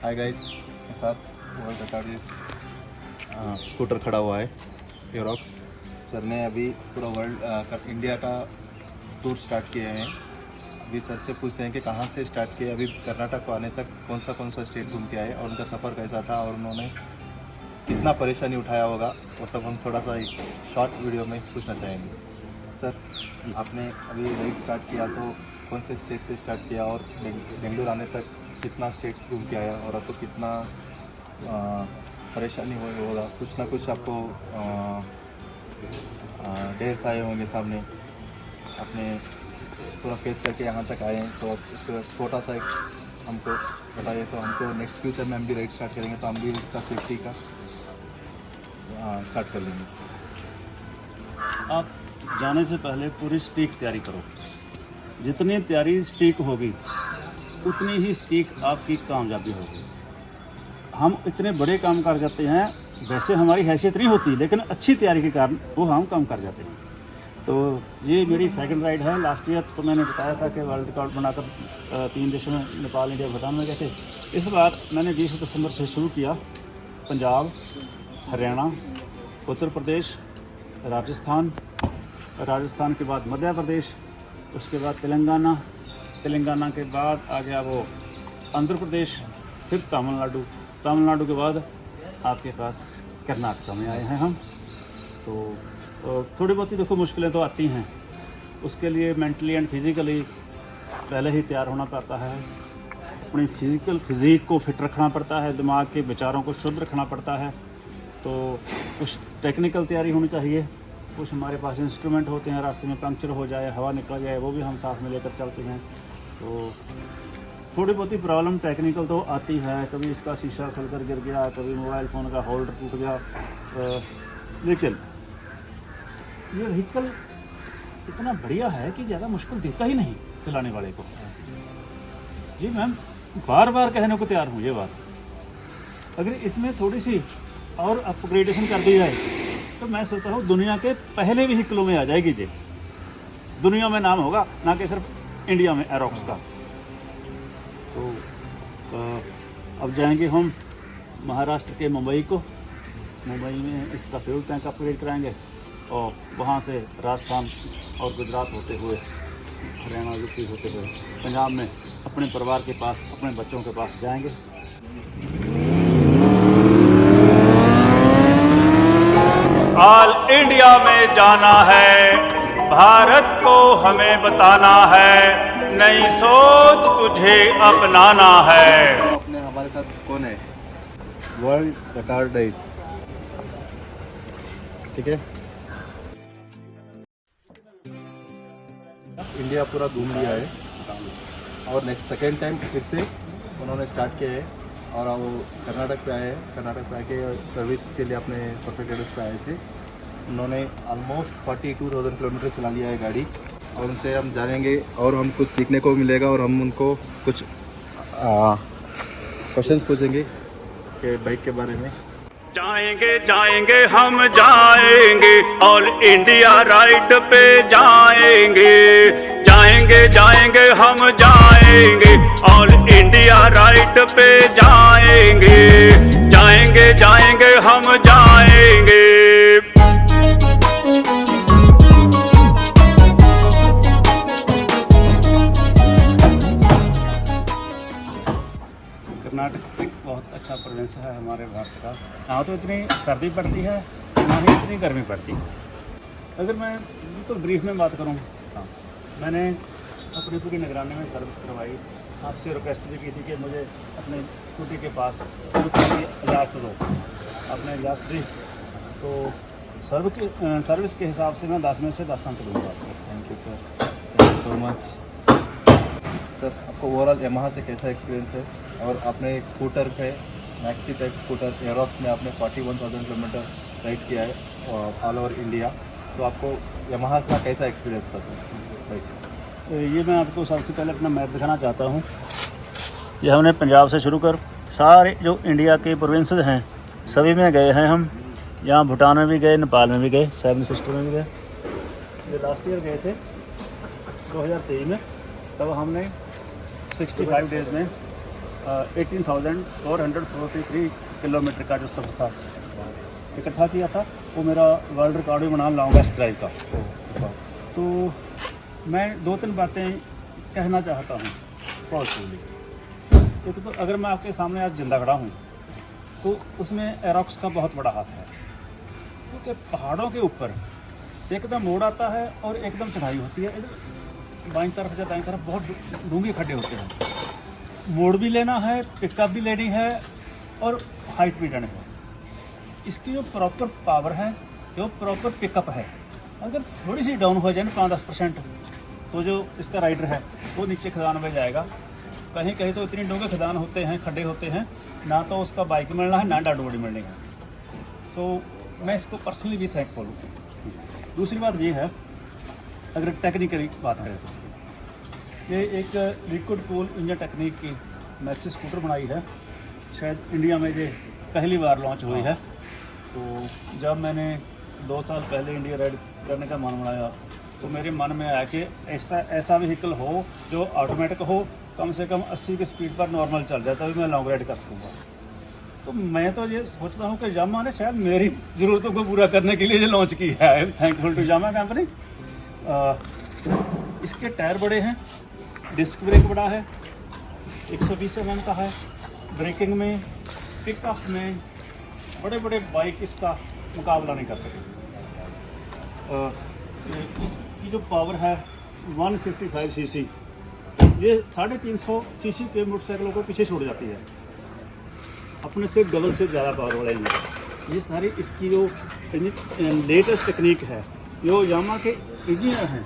Hi guys के साथ world record scooter खड़ा हुआ है एरोक्स सर ने अभी पूरा वर्ल्ड इंडिया का टूर स्टार्ट किए हैं। अभी सर से पूछते हैं कि कहाँ से स्टार्ट किए, अभी कर्नाटक को आने तक कौन सा स्टेट घूम के आए और उनका सफ़र कैसा था और उन्होंने कितना परेशानी उठाया होगा, वो सब हम थोड़ा सा एक शॉर्ट वीडियो में पूछना चाहेंगे। सर आपने अभी राइड स्टार्ट किया तो कौन से स्टेट से स्टार्ट किया और बेंगलुरु आने तक कितना स्टेट्स घूम के आया और आपको कितना परेशानी होगा, कुछ ना कुछ आपको डेयर्स आए होंगे सामने, आपने पूरा फेस करके यहाँ तक आए हैं। तो उसका छोटा सा एक हमको बताइए, तो हमको नेक्स्ट फ्यूचर में हम भी राइड स्टार्ट करेंगे तो हम भी इसका सेफ्टी का स्टार्ट कर लेंगे। आप जाने से पहले पूरी स्टीक तैयारी करो। जितनी तैयारी स्टीक होगी उतनी ही स्टीक आपकी कामयाबी होगी। हम इतने बड़े काम कर जाते हैं, वैसे हमारी हैसियत नहीं होती, लेकिन अच्छी तैयारी के कारण वो हम काम कर जाते हैं। तो ये मेरी सेकंड राइड है। लास्ट ईयर तो मैंने बताया था कि वर्ल्ड रिकॉर्ड बनाकर 3 देशों में, नेपाल, इंडिया, भूटान में गए थे। इस बार मैंने 20 दिसंबर से शुरू किया। पंजाब, हरियाणा, उत्तर प्रदेश, राजस्थान के बाद मध्य प्रदेश, उसके बाद तेलंगाना के बाद आ गया वो आंध्र प्रदेश, फिर तमिलनाडु के बाद आपके पास कर्नाटक में आए हैं हम। तो थोड़ी बहुत ही देखो मुश्किलें तो आती हैं, उसके लिए मेंटली एंड फिज़िकली पहले ही तैयार होना पड़ता है। अपनी फिज़ीक को फिट रखना पड़ता है, दिमाग के विचारों को शुद्ध रखना पड़ता है। तो कुछ टेक्निकल तैयारी होनी चाहिए, कुछ हमारे पास इंस्ट्रूमेंट होते हैं, रास्ते में पंक्चर हो जाए, हवा निकल जाए, वो भी हम साथ में लेकर चलते हैं। तो थोड़ी बहुत ही प्रॉब्लम टेक्निकल तो आती है, कभी इसका शीशा खुलकर गिर गया, कभी मोबाइल फ़ोन का होल्डर टूट गया, लेकिन ये व्हीकल इतना बढ़िया है कि ज़्यादा मुश्किल देता ही नहीं चलाने वाले को। जी मैम, बार बार कहने को तैयार हूँ ये बात। अगर इसमें थोड़ी सी और अपग्रेडेशन कर दी जाए तो मैं सोचता हूँ दुनिया के पहले व्हीकलों में आ जाएगी जी। दुनिया में नाम होगा, ना कि सिर्फ इंडिया में एरोक्स का। तो अब जाएंगे हम महाराष्ट्र के मुंबई में इसका फ्यूल टैंक अपग्रेड कराएंगे और वहाँ से राजस्थान और गुजरात होते हुए हरियाणा, यूपी होते हुए पंजाब में अपने परिवार के पास, अपने बच्चों के पास जाएंगे। ऑल इंडिया में जाना है, भारत को हमें बताना है, नई सोच तुझे अपनाना है। अपने हमारे साथ कौन है? वर्ल्ड रिकॉर्ड रेस, ठीक है। इंडिया पूरा घूम लिया है और नेक्स्ट सेकेंड टाइम फिर से उन्होंने स्टार्ट किया है और वो कर्नाटक पे आए हैं। कर्नाटक पे आके सर्विस के लिए अपने परफेक्ट एड्रेस पे आए थे। उन्होंने ऑलमोस्ट 42,000 किलोमीटर चला लिया है गाड़ी और उनसे हम जानेंगे और हम कुछ सीखने को मिलेगा और हम उनको कुछ क्वेश्चंस पूछेंगे कि बाइक के बारे में। जाएंगे हम जाएंगे, ऑल इंडिया राइड पे जाएंगे हम जाएंगे, ऑल इंडिया राइड पे जाएंगे हम जाएंगे। कर्नाटक एक बहुत अच्छा प्रोविंस है हमारे भारत का। यहाँ तो इतनी सर्दी पड़ती है, ना ही इतनी गर्मी पड़ती है। अगर मैं बिल्कुल ब्रीफ में बात करूँ, मैंने अपनी पूरी निगरानी में सर्विस करवाई। आपसे रिक्वेस्ट भी की थी कि मुझे अपने स्कूटी के पास इजाज़त दो। आपने इजाज़त दी तो सर्विस के हिसाब से मैं 10 में से 10 अंक दूँगा। Thank you sir, thank you so much. Sir आपको ओवरऑल यामाहा से कैसा एक्सपीरियंस है? और आपने स्कूटर पे मैक्सी टाइप स्कूटर एरोक्स में आपने 41,000 किलोमीटर राइड किया है ऑल ओवर इंडिया, तो आपको यामाहा का कैसा एक्सपीरियंस था सर बाइक? ये मैं आपको सबसे पहले अपना मैप दिखाना चाहता हूँ। ये हमने पंजाब से शुरू कर सारे जो इंडिया के प्रोविंसेस हैं सभी में गए हैं हम। यहाँ भूटान में भी गए, नेपाल में भी गए, 7 सिस्टर में भी गए। ये लास्ट ईयर गए थे 2023 में, तब हमने 65 डेज़ में 18,443 किलोमीटर का जो सफ़र था इकट्ठा किया था, वो मेरा वर्ल्ड रिकॉर्ड भी बना लॉन्गेस्ट ड्राइव का। तो मैं 2-3 बातें कहना चाहता हूँ पॉजिटिवली। एक तो अगर मैं आपके सामने आज जिंदा खड़ा हूँ तो उसमें एरोक्स का बहुत बड़ा हाथ है, क्योंकि पहाड़ों के ऊपर एकदम मोड़ आता है और एकदम चढ़ाई होती है। इधर बाईं तरफ या दाईं तरफ बहुत डूंगे खड्डे होते हैं, मोड़ भी लेना है, पिकअप भी लेनी है और हाइट भी लेनी है। इसकी जो प्रॉपर पावर है, जो प्रॉपर पिकअप है, अगर थोड़ी सी डाउन हो जाए ना 5-10% तो जो इसका राइडर है वो नीचे खदान में जाएगा। कहीं कहीं तो इतनी डूंगे खदान होते हैं, खड्डे होते हैं, ना तो उसका बाइक मिलना है ना डाडू बड़ी मिलनी है। सो मैं इसको पर्सनली भी थैंकफुल हूँ। दूसरी बात ये है, अगर टेक्निकली बात करें तो ये एक लिक्विड कूल इंजन टेक्निक की मैक्सी स्कूटर बनाई है, शायद इंडिया में ये पहली बार लॉन्च हुई है। तो जब मैंने 2 साल पहले इंडिया राइड करने का मन बनाया तो मेरे मन में आया कि ऐसा व्हीकल हो जो ऑटोमेटिक हो, कम से कम 80 की स्पीड पर नॉर्मल चल जाए, तभी मैं लॉन्ग राइड कर सकूँगा। तो मैं तो ये सोचता हूँ कि यामाहा ने शायद मेरी ज़रूरतों को पूरा करने के लिए ये लॉन्च की है। Thankful to Yamaha company. इसके टायर बड़े हैं, डिस्क ब्रेक बड़ा है, 120 mm का है, ब्रेकिंग में, पिकअप में बड़े बड़े बाइक इसका मुकाबला नहीं कर सके। इसकी जो पावर है 155 cc, ये 350 cc के मोटरसाइकिलों को पीछे छोड़ जाती है, अपने से डबल से ज़्यादा पावर वाले इंजन। ये सारी इसकी जो लेटेस्ट टेक्निक है, जो यामाहा के इंजीनियर हैं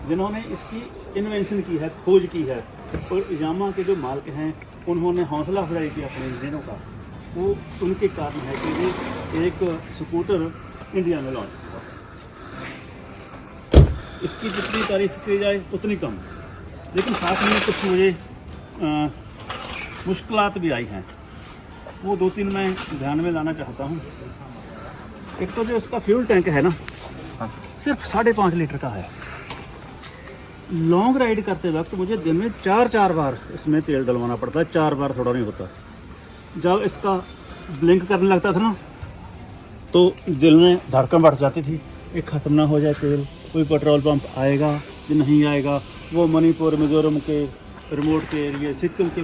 जिन्होंने इसकी इन्वेंशन की है, खोज की है, और यामाहा के जो मालिक हैं उन्होंने हौसला अफजाई की अपने इंजनों का, वो उनके कारण है कि ये एक स्कूटर इंडिया में लॉन्च हुआ। इसकी जितनी तारीफ की जाए उतनी कम, लेकिन साथ में कुछ मुझे मुश्किलात भी आई हैं, वो 2-3 मैं ध्यान में लाना चाहता हूँ। एक तो जो इसका फ्यूल टैंक है ना, सिर्फ 5.5 लीटर का है। लॉन्ग राइड करते वक्त मुझे दिन में 4-4 बार इसमें तेल डलवाना पड़ता है, 4 बार थोड़ा नहीं होता। जब इसका ब्लिंक करने लगता था ना तो दिल में धड़कन बढ़ जाती थी, एक ख़त्म ना हो जाए तेल, कोई पेट्रोल पंप आएगा कि नहीं आएगा। वो मणिपुर, मिजोरम के रिमोट के एरिए, सिक्किम के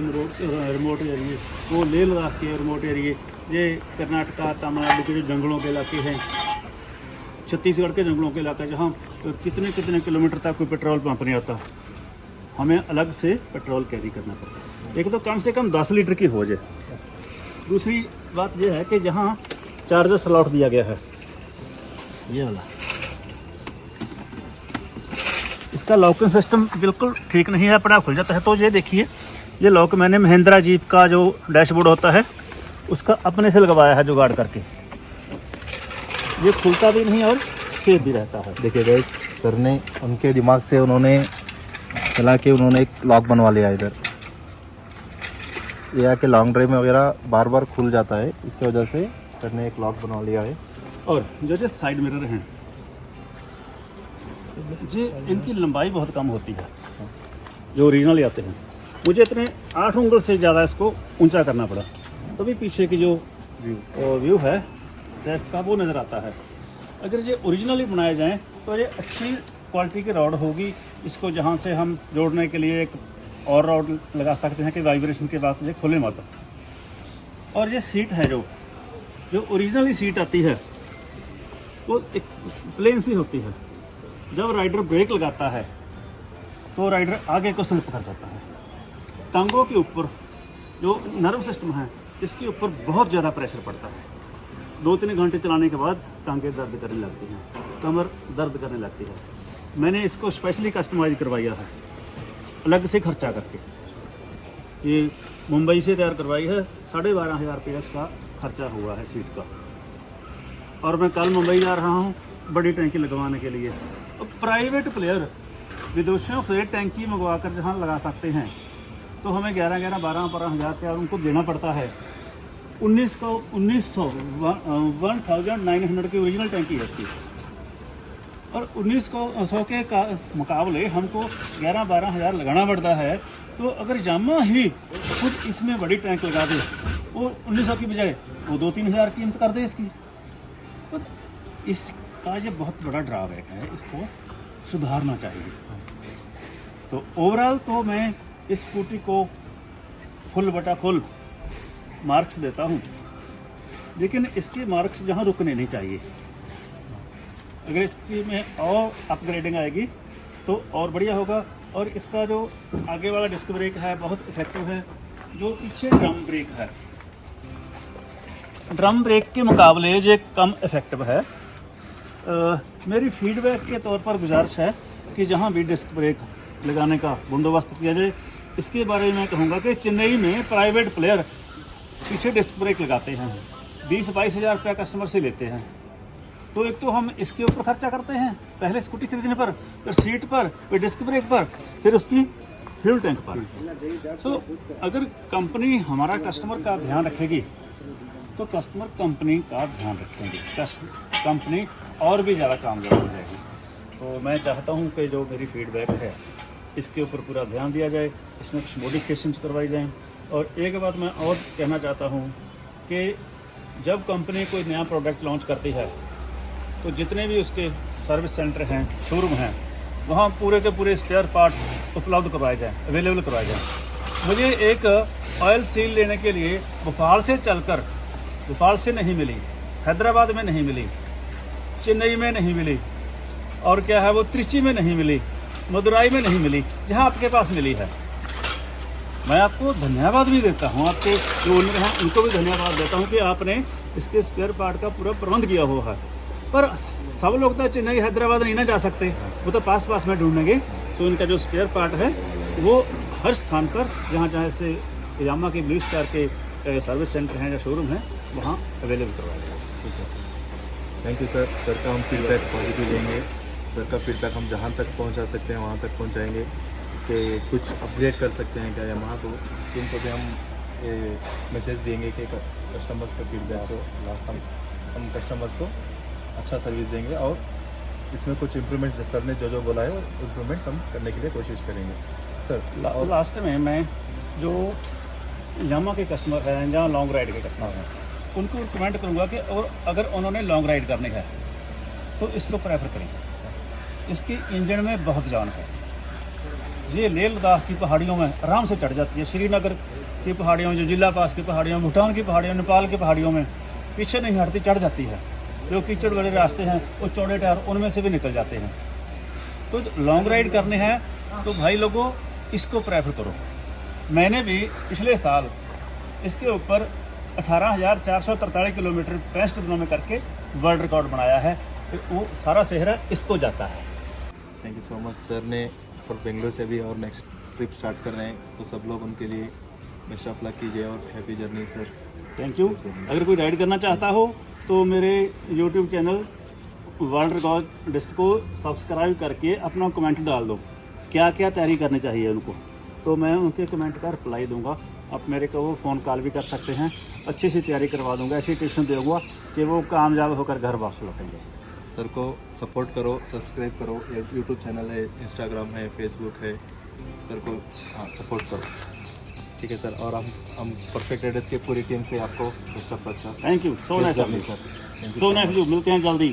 रिमोट एरिए, वो लेह लद्दाख के रिमोट एरिए, ये कर्नाटका, तमिलनाडु के जो जंगलों के इलाके हैं, छत्तीसगढ़ के जंगलों के इलाका, जहाँ कितने कितने किलोमीटर तक कोई पेट्रोल पंप नहीं आता, हमें अलग से पेट्रोल कैरी करना पड़ता है। एक तो कम से कम 10 लीटर की हो जाए। दूसरी बात यह है कि जहाँ चार्जर स्लॉट दिया गया है, ये वाला, इसका लॉकिंग सिस्टम बिल्कुल ठीक नहीं है, अपना खुल जाता है। तो ये देखिए, ये लॉक मैंने महिंद्रा जीप का जो डैशबोर्ड होता है उसका अपने से लगवाया है जुगाड़ करके, ये खुलता भी नहीं और सेफ भी रहता है। देखिए गाइस, सर ने उनके दिमाग से उन्होंने चला के उन्होंने एक लॉक बनवा लिया इधर। ये आके लॉन्ग ड्राइव में वगैरह बार बार खुल जाता है, इसकी वजह से सर ने एक लॉक बनवा लिया है। और जो साइड मिरर हैं, जी इनकी लंबाई बहुत कम होती है जो ओरिजिनल आते हैं। मुझे इतने 8 उंगल से ज़्यादा इसको ऊंचा करना पड़ा, तभी पीछे की जो व्यू है ट्रैफिक का वो नज़र आता है। अगर ये ओरिजिनली बनाए जाएं तो ये अच्छी क्वालिटी की रॉड होगी। इसको जहाँ से हम जोड़ने के लिए एक और रॉड लगा सकते हैं कि वाइब्रेशन के बाद ये खुले मत। और ये सीट है, जो ओरिजिनली सीट आती है वो एक प्लेन सी होती है। जब राइडर ब्रेक लगाता है तो राइडर आगे को स्लिप कर जाता है। टांगों के ऊपर जो नर्व सिस्टम है, इसके ऊपर बहुत ज़्यादा प्रेशर पड़ता है। 2-3 घंटे चलाने के बाद टांगें दर्द करने लगती हैं, कमर दर्द करने लगती है। मैंने इसको स्पेशली कस्टमाइज करवाया है, अलग से खर्चा करके। ये मुंबई से तैयार करवाई है, 12,500 रुपये इसका खर्चा हुआ है सीट का। और मैं कल मुंबई जा रहा हूँ बड़ी टैंकी लगवाने के लिए। और प्राइवेट प्लेयर विदेशों से टैंकी मंगवा कर जहाँ लगा सकते हैं तो हमें 11,000, 12,000 रुपया उनको देना पड़ता है। 1900 की ओरिजिनल टैंकी है इसकी, और 1900 के मुकाबले हमको 11-12 हज़ार लगाना पड़ता है। तो अगर यामाहा ही खुद इसमें बड़ी टैंक लगा दे, वो 1900 की बजाय वो 2-3 हज़ार कीमत कर दे इसकी। तो इसका ये बहुत बड़ा ड्रॉबैक है, इसको सुधारना चाहिए। तो ओवरऑल तो मैं इस स्कूटी को फुल मार्क्स देता हूँ, लेकिन इसके मार्क्स जहाँ रुकने नहीं चाहिए। अगर इसकी में और अपग्रेडिंग आएगी तो और बढ़िया होगा। और इसका जो आगे वाला डिस्क ब्रेक है बहुत इफेक्टिव है। जो पीछे ड्रम ब्रेक है, ड्रम ब्रेक के मुकाबले ये कम इफेक्टिव है। मेरी फीडबैक के तौर पर गुजारिश है कि जहाँ भी डिस्क ब्रेक लगाने का बंदोबस्त किया जाए, इसके बारे में कहूँगा कि चेन्नई में प्राइवेट प्लेयर पीछे डिस्क ब्रेक लगाते हैं, 20-22 हज़ार रुपया कस्टमर से लेते हैं। तो एक तो हम इसके ऊपर खर्चा करते हैं पहले स्कूटी खरीदने पर, फिर सीट पर, फिर डिस्क ब्रेक पर, फिर उसकी फ्यूल टैंक पर। तो अगर कंपनी हमारा कस्टमर का ध्यान रखेगी तो कस्टमर कंपनी का ध्यान रखेंगे, कंपनी और भी ज़्यादा कामयाब हो जाएगी। तो मैं चाहता हूँ कि जो मेरी फीडबैक है इसके ऊपर पूरा ध्यान दिया जाए, इसमें कुछ मॉडिफिकेशंस करवाई जाएँ। और एक बात मैं और कहना चाहता हूँ कि जब कंपनी कोई नया प्रोडक्ट लॉन्च करती है तो जितने भी उसके सर्विस सेंटर हैं, शोरूम हैं, वहाँ पूरे के पूरे स्पेयर पार्ट्स उपलब्ध करवाए जाएँ, अवेलेबल करवाए जाएँ। मुझे एक ऑयल सील लेने के लिए भोपाल से चलकर, भोपाल से नहीं मिली, हैदराबाद में नहीं मिली, चेन्नई में नहीं मिली, और क्या है वो त्रिची में नहीं मिली, मदुराई में नहीं मिली, जहाँ आपके पास मिली है। मैं आपको धन्यवाद भी देता हूँ, आपके जो ओनर हैं उनको भी धन्यवाद देता हूँ कि आपने इसके स्पेयर पार्ट का पूरा प्रबंध किया हुआ है। पर सब लोग तो चेन्नई हैदराबाद नहीं ना जा सकते, वो तो पास में ढूंढेंगे। तो इनका जो स्पेयर पार्ट है वो हर स्थान पर जहाँ से यामा के ब्लू स्टार के सर्विस सेंटर हैं या शोरूम हैं वहाँ अवेलेबल करवाया जाएगा। Thank you sir. सर का हम फीडबैक पॉजिटिव देंगे। सर का फीडबैक हम जहाँ तक पहुँचा सकते हैं वहाँ तक पहुँचाएंगे कि कुछ अपग्रेड कर सकते हैं क्या यामाहा को, उनको भी हम मैसेज देंगे कि कस्टमर्स का फीडबैक हो, हम कस्टमर्स को अच्छा सर्विस देंगे और इसमें कुछ इम्प्रूवमेंट्स सर ने जो बोला है वो इम्प्रूवमेंट्स हम करने के लिए कोशिश करेंगे सर। और लास्ट में मैं जो यामा के कस्टमर हैं या लॉन्ग राइड के कस्टमर हैं उनको रिकमेंड करूँगा कि और अगर उन्होंने लॉन्ग राइड करने का है तो इसको प्रेफर करें। इसकी इंजन में बहुत जान है। ये लेह लद्दाख की पहाड़ियों में आराम से चढ़ जाती है, श्रीनगर की पहाड़ियों, जो जिला पास की पहाड़ियों, भूटान की पहाड़ियों, नेपाल की पहाड़ियों में पीछे नहीं हटती, चढ़ जाती है। जो कीचड़ वाले रास्ते हैं वो चौड़े टायर उनमें से भी निकल जाते हैं। तो लॉन्ग राइड करने हैं तो भाई लोगों इसको प्रेफर करो। मैंने भी पिछले साल इसके ऊपर 18,443 किलोमीटर 65 दिनों में करके वर्ल्ड रिकॉर्ड बनाया है। तो वो सारा सेहरा इसको जाता है। Thank you so much. Sir ने और बेंगलोर से भी और नेक्स्ट ट्रिप स्टार्ट कर रहे हैं, तो सब लोग उनके लिए बेस्ट ऑफ लक कीजिए और happy journey sir. Thank you. अगर कोई राइड करना चाहता हो तो मेरे YouTube channel world record disc को सब्सक्राइब करके अपना कमेंट डाल दो, क्या क्या तैयारी करनी चाहिए उनको, तो मैं उनके कमेंट का रिप्लाई दूंगा। आप मेरे को वो फ़ोन कॉल भी कर सकते हैं, अच्छी सी तैयारी करवा दूंगा, ऐसी टिप्स दूंगा कि वो कामयाब होकर घर वापस लौटेंगे। सर को सपोर्ट करो, सब्सक्राइब करो, यूट्यूब चैनल है, इंस्टाग्राम है, फेसबुक है, सर को सपोर्ट करो, ठीक है सर। और हम परफेक्ट एड्रेस की पूरी टीम से आपको best of luck sir. Thank you, so nice, sir. So nice. मिलते हैं जल्दी।